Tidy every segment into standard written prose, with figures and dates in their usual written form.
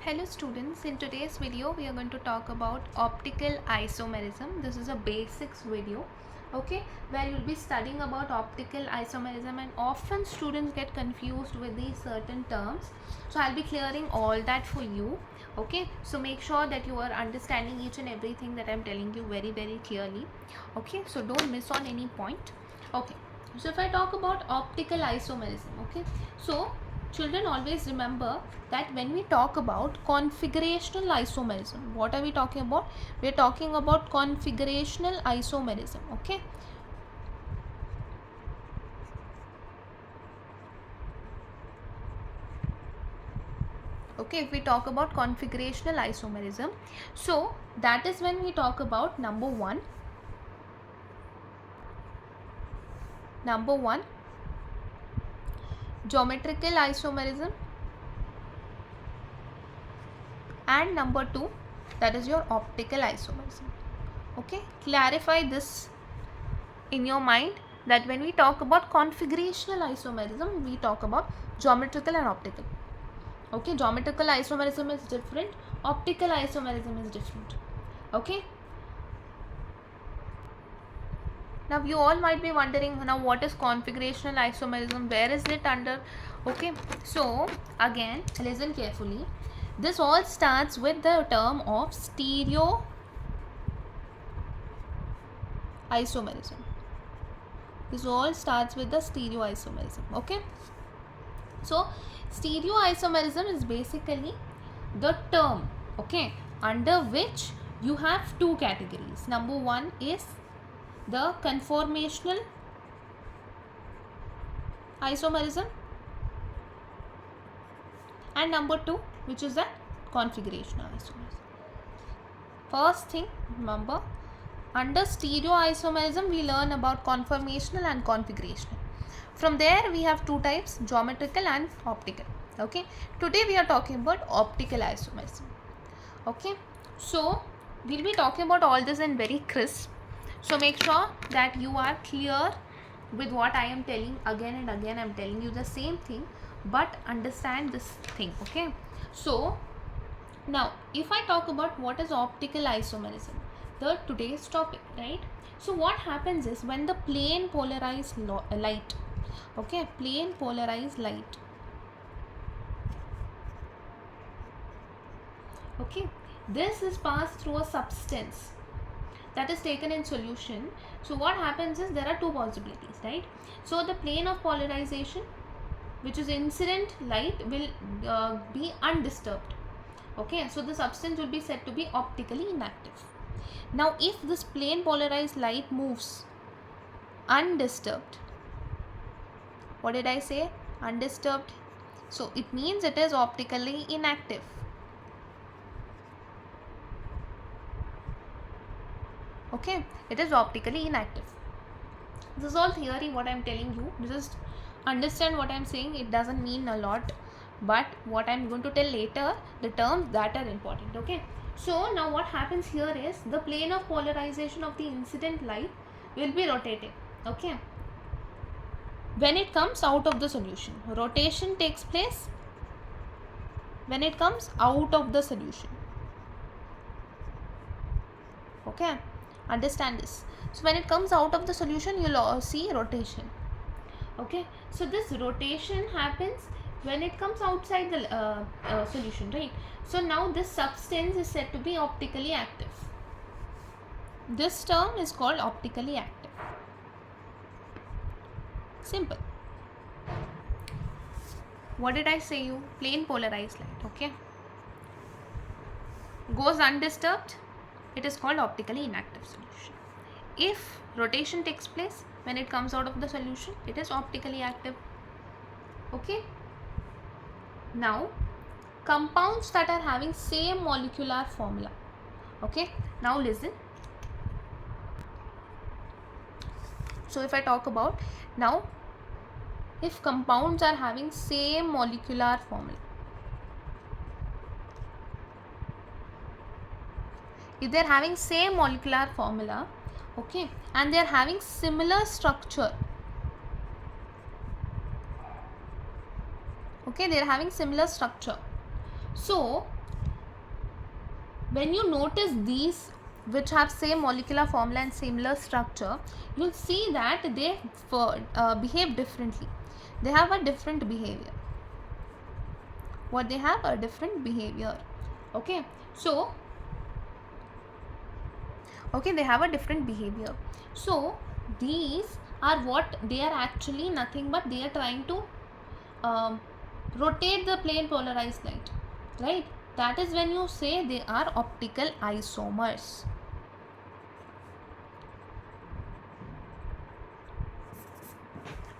Hello students, in today's video we are going to talk about optical isomerism. This is a basics video, okay, where you'll be studying about optical isomerism, and often students get confused with these certain terms. So I'll be clearing all that for you, okay. So make sure that you are understanding each and everything that I'm telling you very clearly, okay. So don't miss on any point, okay. So if I talk about optical isomerism, okay, so children always remember that when we talk about configurational isomerism, what are we talking about? We are talking about configurational isomerism, okay. Okay, if we talk about configurational isomerism, so that is when we talk about number one, geometrical isomerism, and number two, that is your optical isomerism, okay. Clarify this in your mind that when we talk about configurational isomerism, we talk about geometrical and optical, okay. Geometrical isomerism is different, optical isomerism is different, okay. Now you all might be wondering, now what is configurational isomerism, where is it under, okay. So again, listen carefully. This all starts with the term of stereo isomerism. This all starts with the stereo isomerism, okay. So stereo isomerism is basically the term, okay, under which you have two categories. Number one is the conformational isomerism, and number two, which is the configurational isomerism. First thing, remember, under stereo isomerism we learn about conformational and configurational. From there we have two types, geometrical and optical, okay. Today we are talking about optical isomerism, okay. So we'll be talking about all this in very crisp, so make sure that you are clear with what I am telling. Again and again I'm telling you the same thing, but understand this thing, okay. So now if I talk about what is optical isomerism, the today's topic, right. So what happens is when the plane polarized light, okay, plane polarized light, okay, this is passed through a substance that is taken in solution. So what happens is there are two possibilities, right. So the plane of polarization, which is incident light, will be undisturbed, okay. So the substance will be said to be optically inactive. Now if this plane polarized light moves undisturbed, what did I say? Undisturbed. So it means it is optically inactive, okay. It is optically inactive. This is all theory what I am telling you. Just understand what I am saying. It doesn't mean a lot, but what I am going to tell later, the terms that are important, okay. So now what happens here is the plane of polarization of the incident light will be rotating, okay. When it comes out of the solution, rotation takes place when it comes out of the solution, okay. Understand this. So when it comes out of the solution, you'll see rotation, okay. So this rotation happens when it comes outside the solution, right. So now this substance is said to be optically active. This term is called optically active. Simple. What did I say you? Plane polarized light, okay, goes undisturbed, it is called optically inactive solution. If rotation takes place when it comes out of the solution, it is optically active, okay. Now compounds that are having same molecular formula, okay. Now listen. So if I talk about now, if compounds are having same molecular formula, if they are having same molecular formula, okay, and they are having similar structure, okay, they are having similar structure, so when you notice these which have same molecular formula and similar structure, you'll see that they behave differently. They have a different behavior. They have a different behavior. Okay, so they have a different behavior. So these are what they are actually nothing but they are trying to rotate the plane polarized light, right? That is when you say they are optical isomers.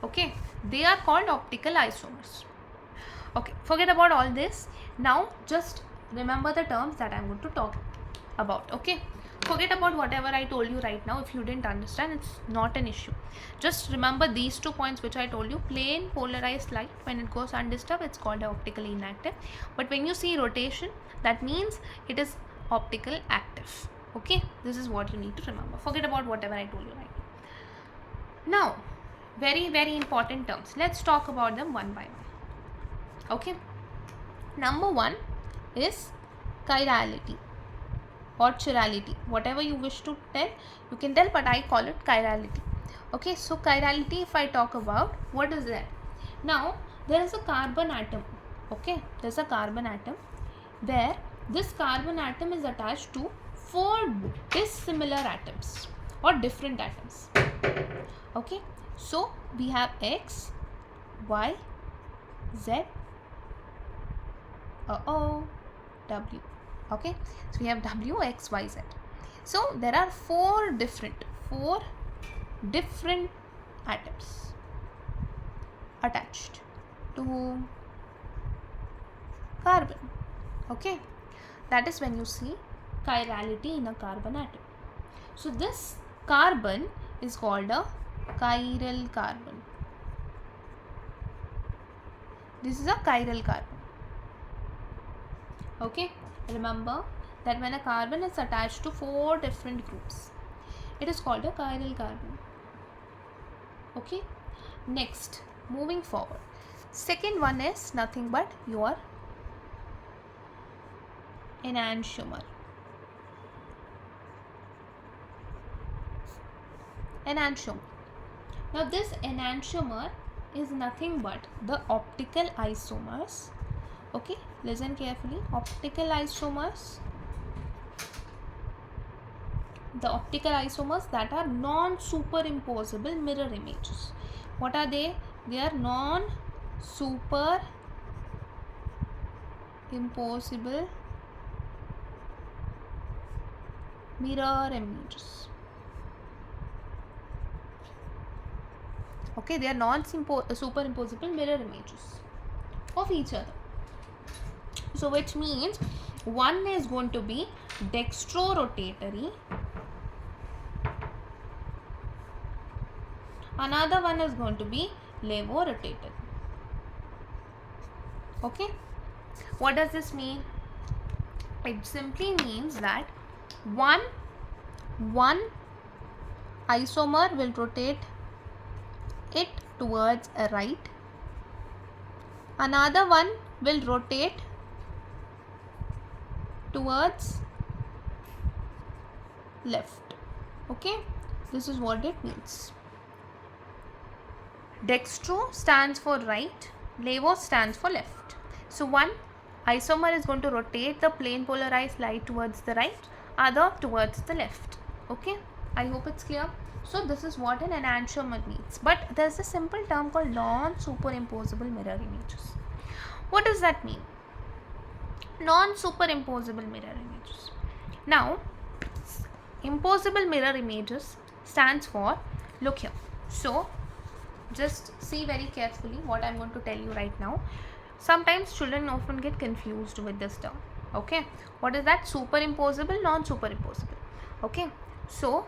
Okay, they are called optical isomers. Okay, forget about all this. Now just remember the terms that I'm going to talk about. Okay, forget about whatever I told you right now. If you didn't understand, it's not an issue. Just remember these 2 points which I told you. Plane polarized light, when it goes undisturbed, it's called optically inactive. But when you see rotation, that means it is optical active. Okay, this is what you need to remember. Forget about whatever I told you right now. Very, very important terms. Let's talk about them one by one. Okay, number 1 is chirality or chirality, whatever you wish to tell, you can tell, but I call it chirality. Okay, so chirality, if I talk about, what is that? Now there is a carbon atom. Okay, there's a carbon atom where this carbon atom is attached to 4 dissimilar atoms or different atoms. Okay, so we have X, Y, Z, W. Okay, so we have W, X, Y, Z. So there are 4 different atoms attached to carbon. Okay, that is when you see chirality in a carbon atom. So this carbon is called a chiral carbon. This is a chiral carbon. Okay, remember that when a carbon is attached to 4 different groups, it is called a chiral carbon. Okay, next, moving forward, second one is nothing but your enantiomer. Enantiomer. Now this enantiomer is nothing but the optical isomers. Okay, listen carefully. Optical isomers. The optical isomers that are non-superimposable mirror images. What are they? They are non-superimposable mirror images. Okay, they are non-superimposable mirror images of each other. So which means one is going to be dextrorotatory, another one is going to be levorotatory. Okay, what does this mean? It simply means that one isomer will rotate it towards a right, another one will rotate towards left. Okay, this is what it means. Dextro stands for right, levo stands for left. So one isomer is going to rotate the plane polarized light towards the right, other towards the left. Okay, I hope it's clear. So this is what an enantiomer means. But there's a simple term called non-superimposable mirror images. What does that mean? Non-superimposable mirror images. Now, imposable mirror images stands for, look here. So, just see very carefully what I'm going to tell you right now. Sometimes children often get confused with this term. Okay, what is that? Superimposable, non-superimposable. Okay, so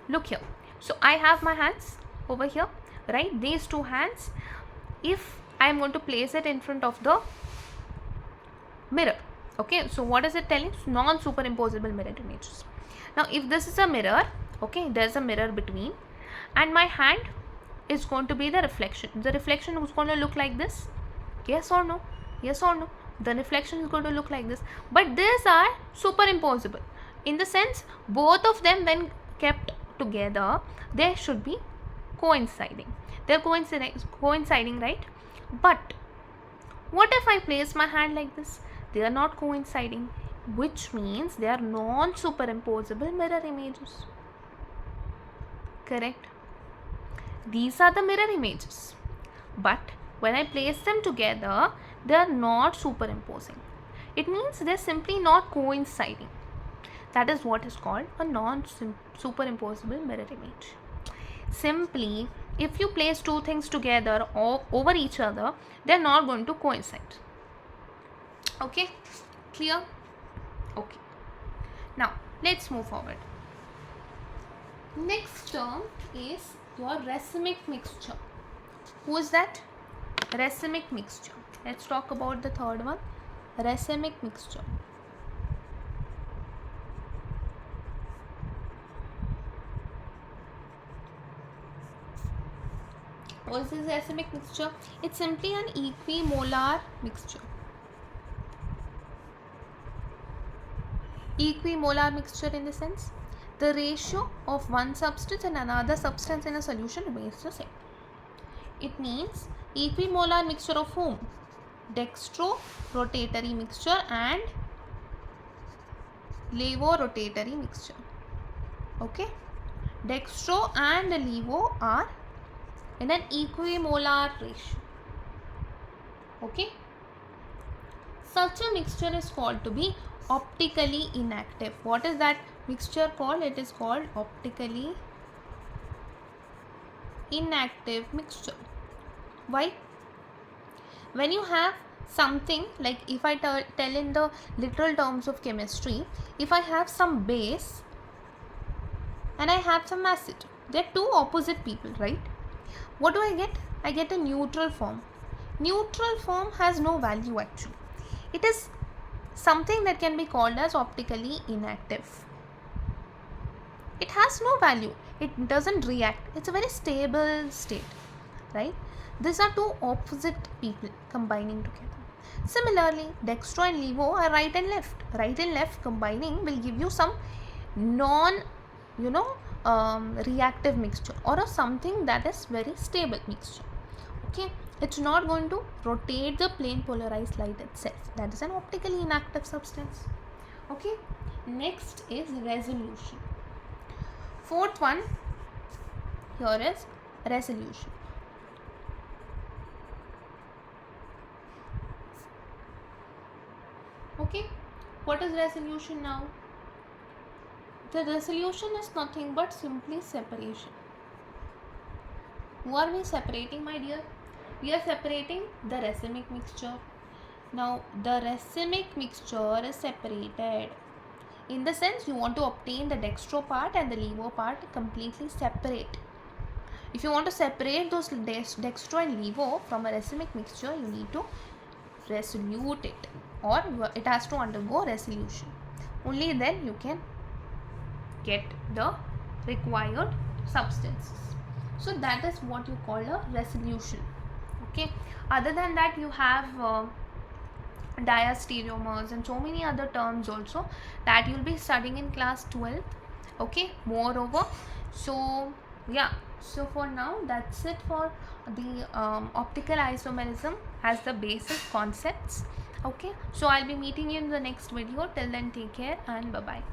look here. So I have my hands over here, right? These 2 hands, if I am going to place it in front of the mirror. Okay, so what is it telling? Non-superimposable mirror images. Now if this is a mirror, okay, there's a mirror between, and my hand is going to be the reflection. The reflection is going to look like this. Yes or no? Yes or no? the reflection is going to look like this. But these are superimposable, in the sense both of them when kept together they should be coinciding. They're coinciding, right? But what if I place my hand like this? They are not coinciding, which means they are non-superimposable mirror images. Correct? These are the mirror images. But when I place them together, they are not superimposing. It means they are simply not coinciding. That is what is called a non-superimposable mirror image. Simply, if you place two things together or over each other, they are not going to coincide. Okay? Clear? Okay. Now, let's move forward. Next term is your racemic mixture. Who is that? Racemic mixture. Let's talk about the third one. Racemic mixture. What is this racemic mixture? It's simply an equimolar mixture. Equimolar mixture in the sense the ratio of one substance and another substance in a solution remains the same. It means equimolar mixture of whom? Dextro-rotatory mixture and levo-rotatory mixture. Okay? Dextro and levo are in an equimolar ratio. Okay? Such a mixture is called to be optically inactive. What is that mixture called? It is called optically inactive mixture. Why? When you have something, like if I tell in the literal terms of chemistry, if I have some base and I have some acid, they are two opposite people, right? What do I get? I get a neutral form. Neutral form has no value actually. It is something that can be called as optically inactive. It has no value. It doesn't react. It's a very stable state, right? These are two opposite people combining together. Similarly, dextro and levo are right and left. Right and left combining will give you some reactive mixture or something that is very stable mixture. Okay, it's not going to rotate the plane polarized light itself. That is an optically inactive substance. Okay, next is resolution. Fourth one here is resolution. Okay, what is resolution now? The resolution is nothing but simply separation. Who are we separating, my dear? We are separating the racemic mixture. Now, the racemic mixture is separated. In the sense, you want to obtain the dextro part and the levo part completely separate. If you want to separate those dextro and levo from a racemic mixture, you need to resolute it, or it has to undergo resolution. Only then you can get the required substances. So that is what you call a resolution. Okay. Other than that, you have diastereomers and so many other terms also that you'll be studying in class 12th. Okay. Moreover, so yeah. So for now, that's it for the optical isomerism as the basic concepts. Okay. So I'll be meeting you in the next video. Till then, take care and bye bye.